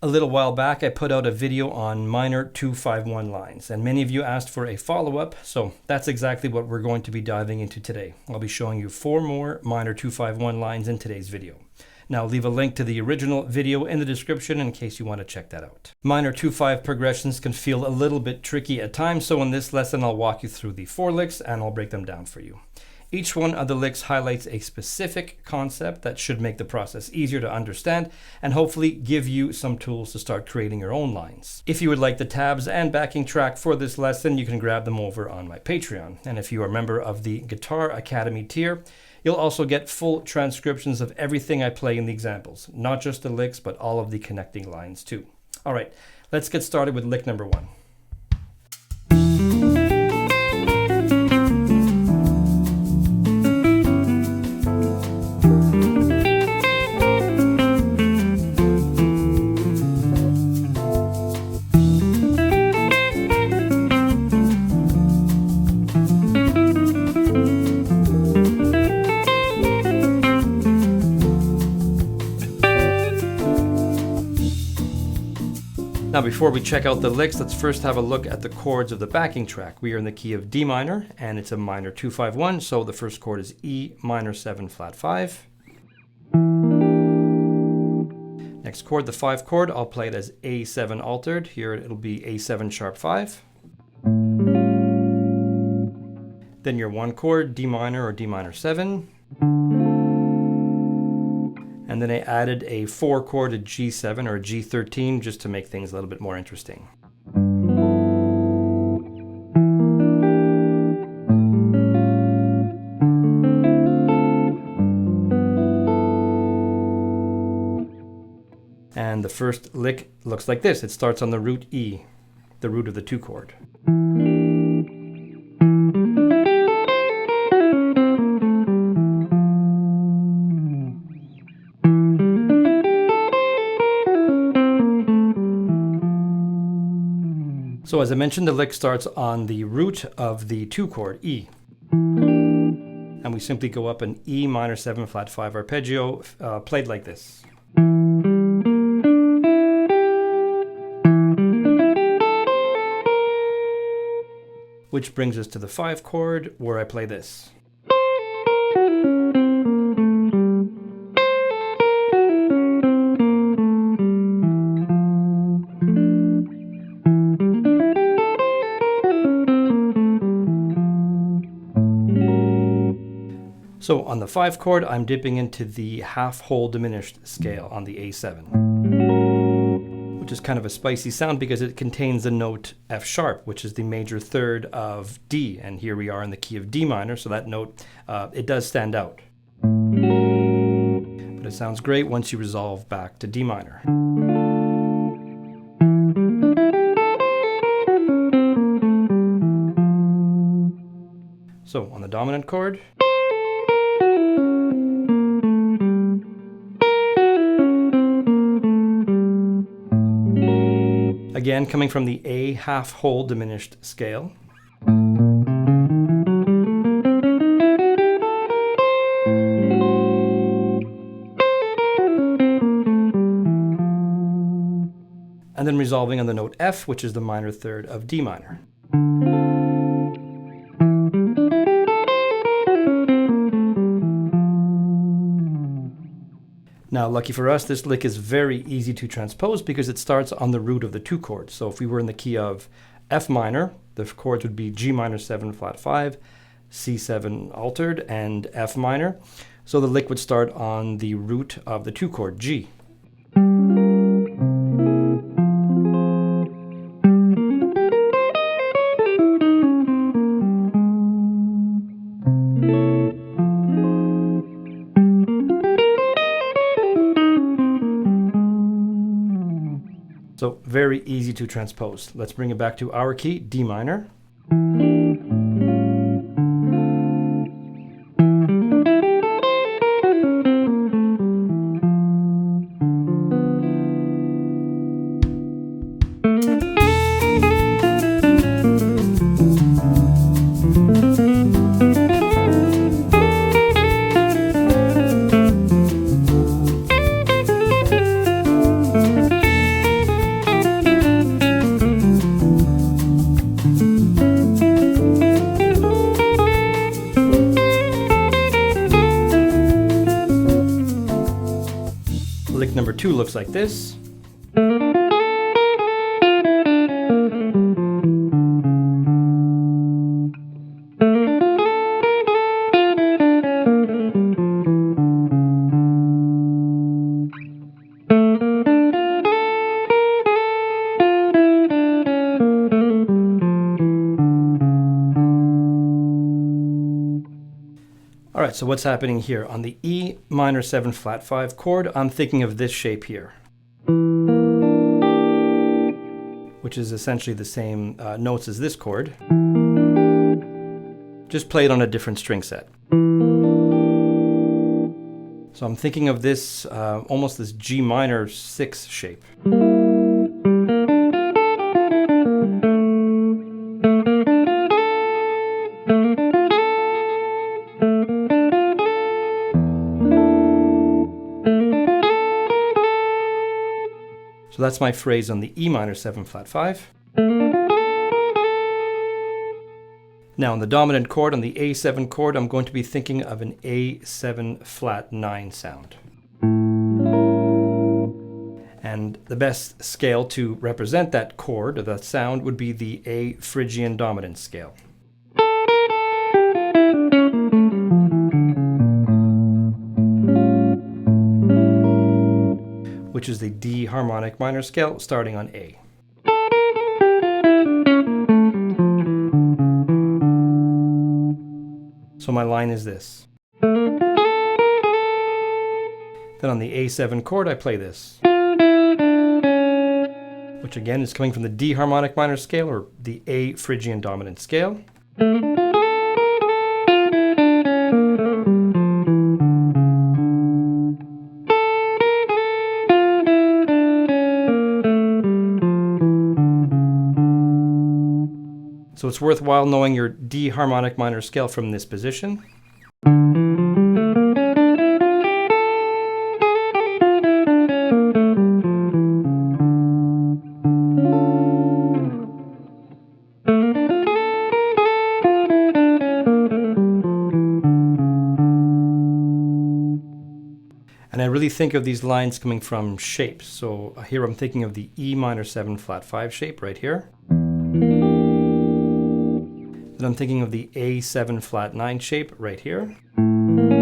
A little while back, I put out a video on minor 251 lines, and many of you asked for a follow-up, so that's exactly what we're going to be diving into today. I'll be showing you 4 more minor 251 lines in today's video. Now, I'll leave a link to the original video in the description in case you want to check that out. Minor 2-5 progressions can feel a little bit tricky at times, so in this lesson I'll walk you through the 4 licks and I'll break them down for you. Each one of the licks highlights a specific concept that should make the process easier to understand and hopefully give you some tools to start creating your own lines. If you would like the tabs and backing track for this lesson, you can grab them over on my Patreon. And if you are a member of the Guitar Academy tier, you'll also get full transcriptions of everything I play in the examples, not just the licks, but all of the connecting lines too. All right, let's get started with lick number 1. Now, before we check out the licks, let's first have a look at the chords of the backing track. We are in the key of D minor, and it's a minor 2-5-1, so the first chord is E minor 7 flat 5. Next chord, the 5 chord, I'll play it as A7 altered. Here it'll be A7 sharp 5. Then your 1 chord, D minor or D minor 7. And then I added a 4 chord, a G7 or a G13, just to make things a little bit more interesting. And the first lick looks like this. It starts on the root E, the root of the 2 chord. So as I mentioned, the lick starts on the root of the 2 chord, E. And we simply go up an E minor 7 flat 5 arpeggio, played like this. Which brings us to the 5 chord, where I play this. So on the 5 chord, I'm dipping into the half-whole diminished scale on the A7, which is kind of a spicy sound because it contains the note F sharp, which is the major third of D. And here we are in the key of D minor, so that note, it does stand out. But it sounds great once you resolve back to D minor. So on the dominant chord, again, coming from the A half-whole diminished scale. And then resolving on the note F, which is the minor third of D minor. Now, lucky for us, this lick is very easy to transpose because it starts on the root of the 2 chords. So if we were in the key of F minor, the chords would be G minor 7 flat 5, C7 altered, and F minor. So the lick would start on the root of the 2 chord, G. So very easy to transpose. Let's bring it back to our key, D minor. 2 looks like this. All right, so what's happening here? On the E minor 7 flat 5 chord, I'm thinking of this shape here, which is essentially the same notes as this chord, just played on a different string set. So I'm thinking of this almost this G minor 6 shape. So that's my phrase on the E minor 7 flat 5. Now on the dominant chord, on the A7 chord, I'm going to be thinking of an A7 flat 9 sound. And the best scale to represent that chord or that sound would be the A Phrygian dominant scale. Which is the D harmonic minor scale starting on A. So my line is this. Then on the A7 chord I play this, which again is coming from the D harmonic minor scale or the A Phrygian dominant scale. So it's worthwhile knowing your D harmonic minor scale from this position. And I really think of these lines coming from shapes. So here I'm thinking of the E minor 7 flat 5 shape right here. Then I'm thinking of the A7 flat 9 shape right here. And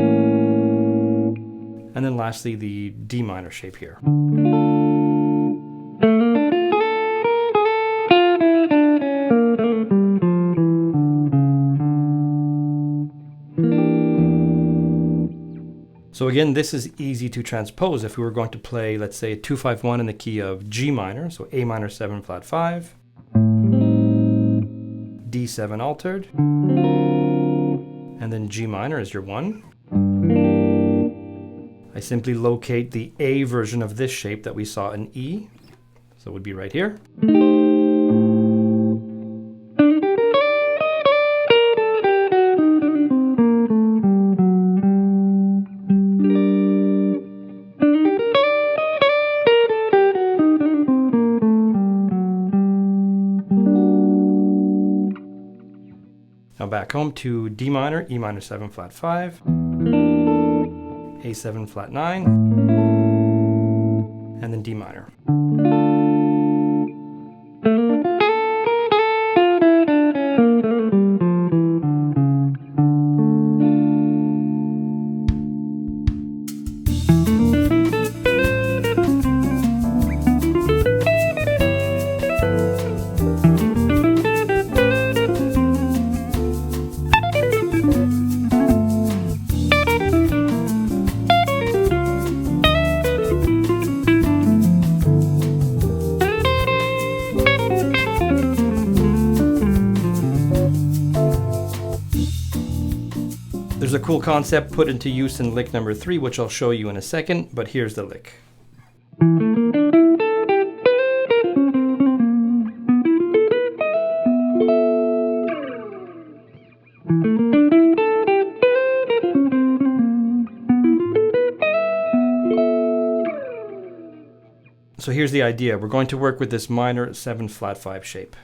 then lastly, the D minor shape here. So again, this is easy to transpose if we were going to play, let's say, a 2-5-1 in the key of G minor, so A minor 7 flat 5. D7 altered, and then G minor is your 1. I simply locate the A version of this shape that we saw in E, so it would be right here. Now back home to D minor, E minor 7 flat 5, A7 flat 9, and then D minor. There's a cool concept put into use in lick number 3, which I'll show you in a second, but here's the lick. So here's the idea. We're going to work with this minor 7 flat 5 shape.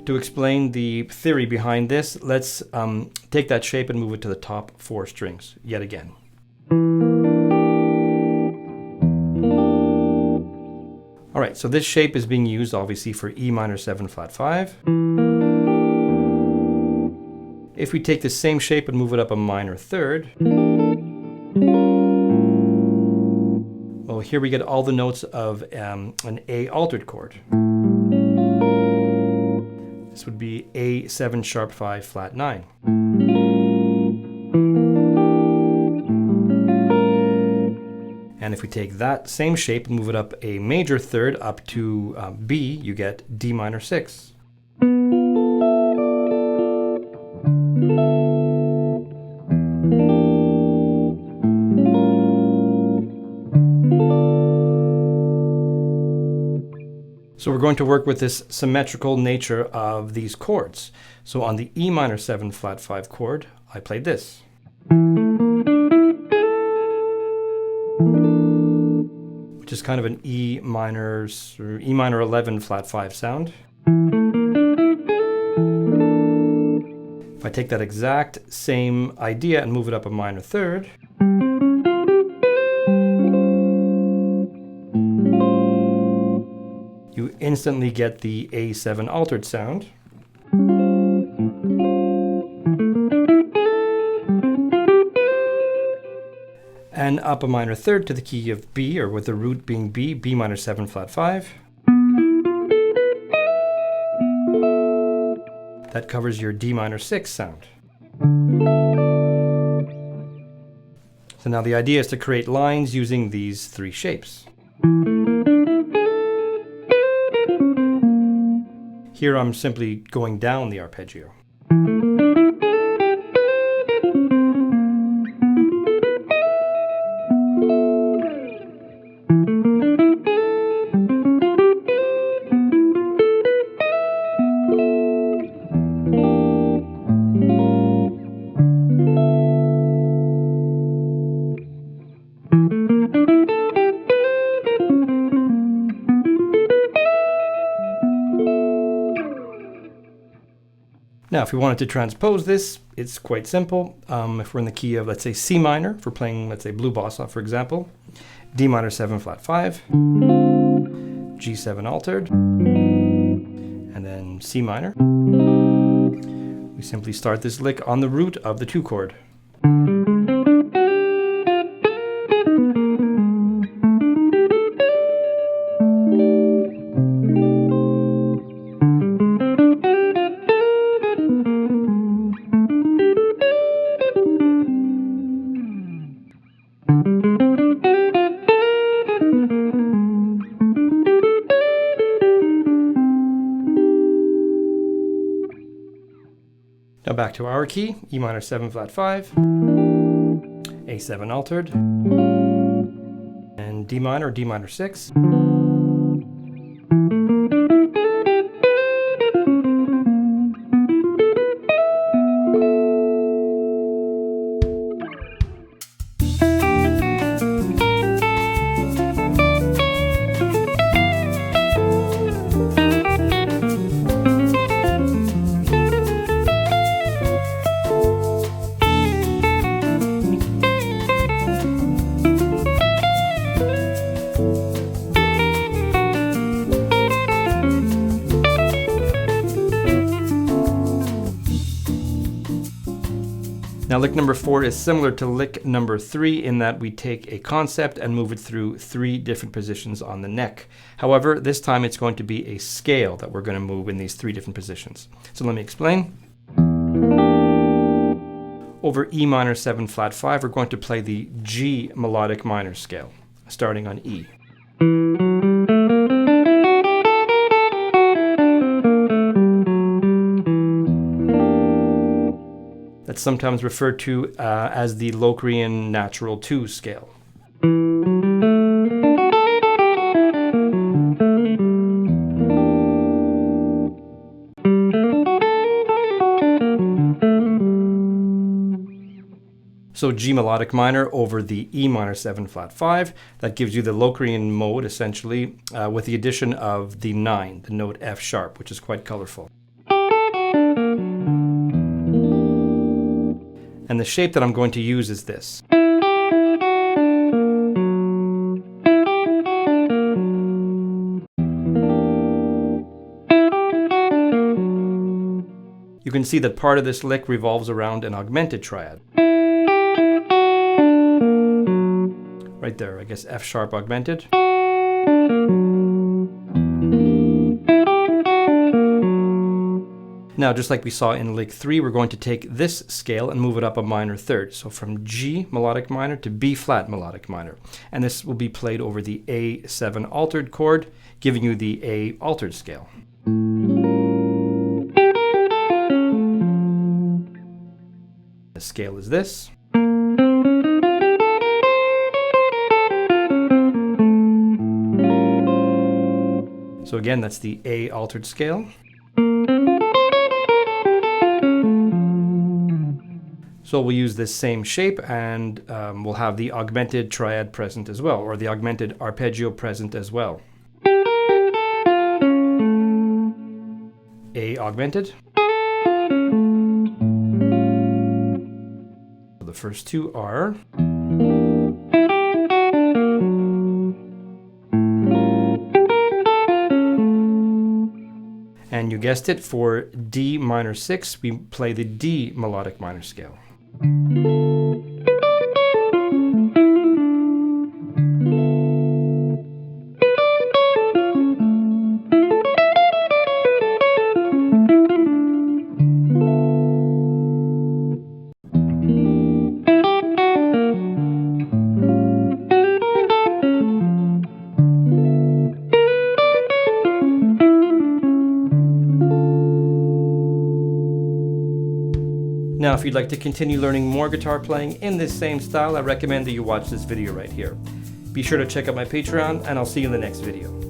To explain the theory behind this, let's take that shape and move it to the top 4 strings yet again. All right, so this shape is being used obviously for E minor 7 flat 5. If we take the same shape and move it up a minor third, well, here we get all the notes of an A altered chord. This would be A7 sharp 5 flat 9. And if we take that same shape and move it up a major third up to B, you get D minor 6. So we're going to work with this symmetrical nature of these chords. So on the E minor 7 flat 5 chord, I played this. Which is kind of an E minor 11 flat 5 sound. If I take that exact same idea and move it up a minor third, you instantly get the A7 altered sound. And up a minor third to the key of B, or with the root being B, B minor 7 flat 5. That covers your D minor 6 sound. So now the idea is to create lines using these three shapes. Here I'm simply going down the arpeggio. Now, if we wanted to transpose this, it's quite simple. If we're in the key of, let's say, C minor, if we're playing, let's say, blue bossa, for example, D minor 7 flat 5, G7 altered, and then C minor. We simply start this lick on the root of the 2 chord. Now back to our key, E minor 7 flat 5, A7 altered, and D minor, D minor 6. Now lick number 4 is similar to lick number 3 in that we take a concept and move it through 3 different positions on the neck. However, this time it's going to be a scale that we're going to move in these 3 different positions. So let me explain. Over E minor 7 flat 5, we're going to play the G melodic minor scale, starting on E. That's sometimes referred to as the Locrian natural 2 scale. So G melodic minor over the E minor 7 flat 5, that gives you the Locrian mode essentially, with the addition of the 9, the note F sharp, which is quite colorful. And the shape that I'm going to use is this. you can see that part of this lick revolves around an augmented triad. Right there, I guess F sharp augmented. Now, just like we saw in lick 3, we're going to take this scale and move it up a minor third. So from G melodic minor to B flat melodic minor. And this will be played over the A7 altered chord, giving you the A altered scale. The scale is this. So again, that's the A altered scale. So we'll use this same shape, and we'll have the augmented triad present as well, or the augmented arpeggio present as well. A augmented. So the first two are. And you guessed it, for D minor 6, we play the D melodic minor scale. Now, if you'd like to continue learning more guitar playing in this same style, I recommend that you watch this video right here. Be sure to check out my Patreon, and I'll see you in the next video.